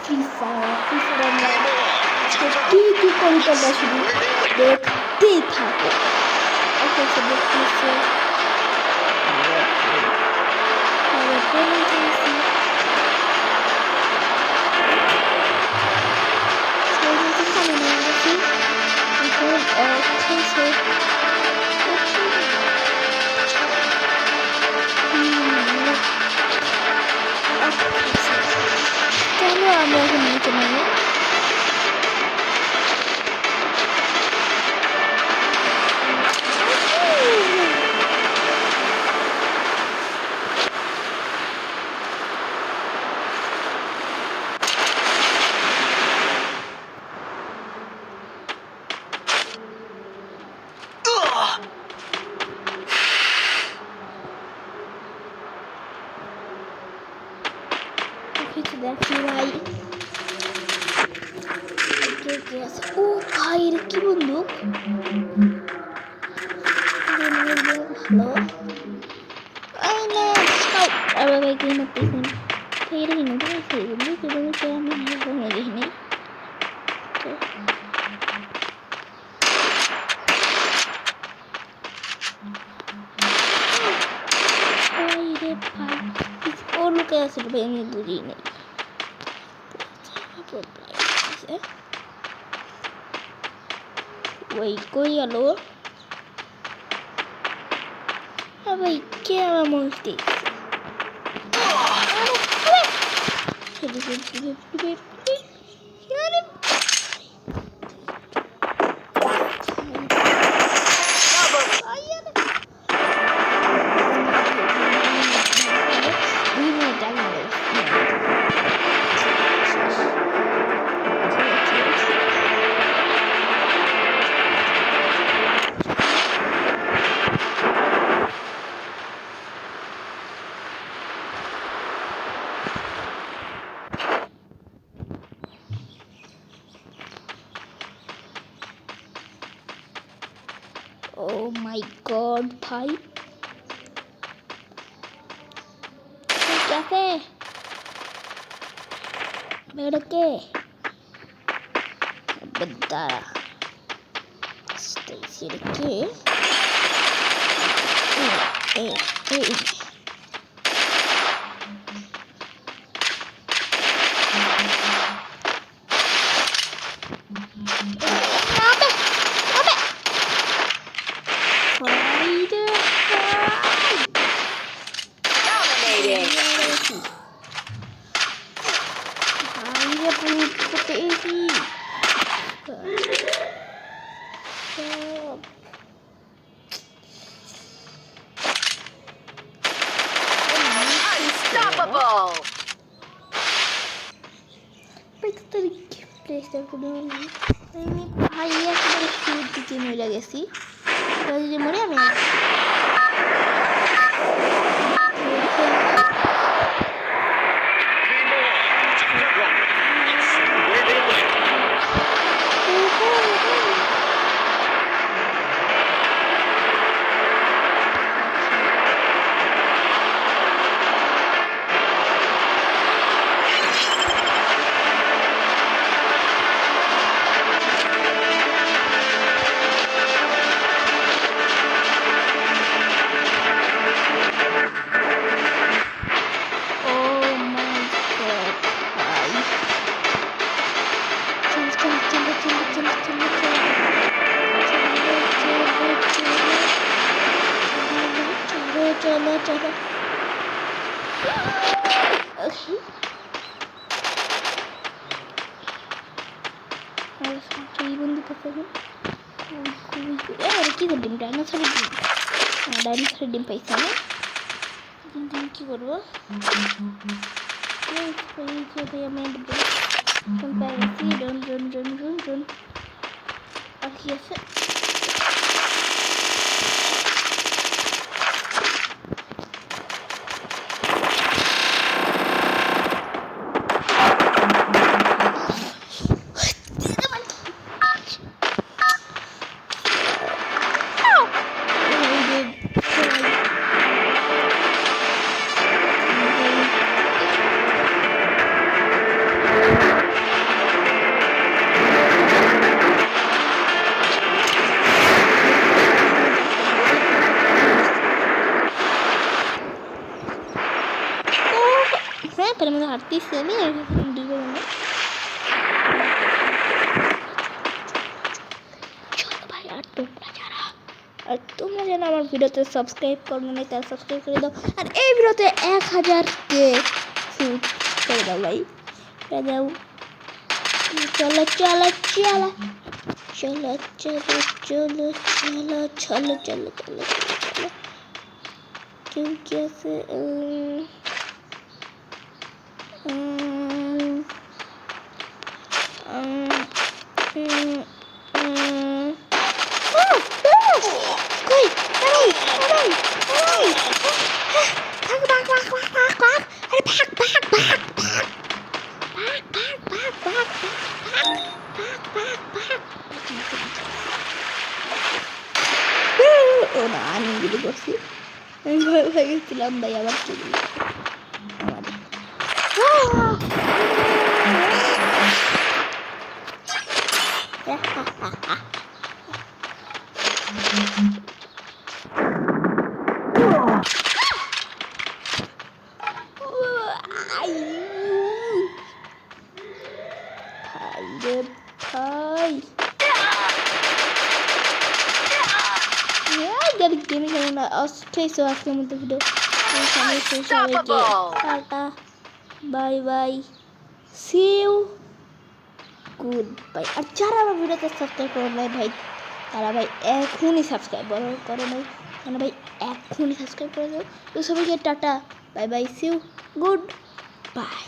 Free fire আমরা আজকে কি কি করি তোমরা শুধু দেখতেই থাকো। ওকে দেখতেছে চলো আমরা এখন নিচে নামবো। দেখি ভাই ও ভাই এর কি বন্দুক ভালো ওর লোকে আছে আমি বুঝি নাই ওই কই গেল ভাই কে আমার মনস্তি ও মাই গড ভাই कैसे मेरे के बदारा स्टेसी के ए আমি ভাই একেবারে শুরুর দিকে মরে গেছি যদি মরে আমি चलो এই বন্ধুটা পাবো কি ডিম ডাইনোসরের ডিম পাইছি আমি কিন্তু কি করবো আর কি আছে মধ্যে হাঁটতেছি আমি 2 সেকেন্ডে। চলো ভাই, আর তোমরা যেন আমার ভিডিওতে সাবস্ক্রাইব করো না, তাহলে সাবস্ক্রাইব করে দাও। আর এই ভিডিওতে 1000কে শুট করে দাও ভাই, করে দাও। চলো চলো চলো চলো চলো চলো চলো চলো চলো চলো চলো। কেউ কি আছে? ও না, আমি গুলি করছি, আমি ভয় ভয় গেছিলাম ভাই। আবার কি ভাই গেমে খেলে না। অস্ট্রেস আজকের মধ্যে ভিডিও সবাইকে tata bye bye, see you, good bye. আর যারা আমার ভিডিওতে সাবস্ক্রাইব করে নাই ভাই, তারা ভাই এখনই সাবস্ক্রাইব করে নাই, মানে ভাই এখনই সাবস্ক্রাইব করে দাও। তো সবাইকে tata bye bye, see you, good bye.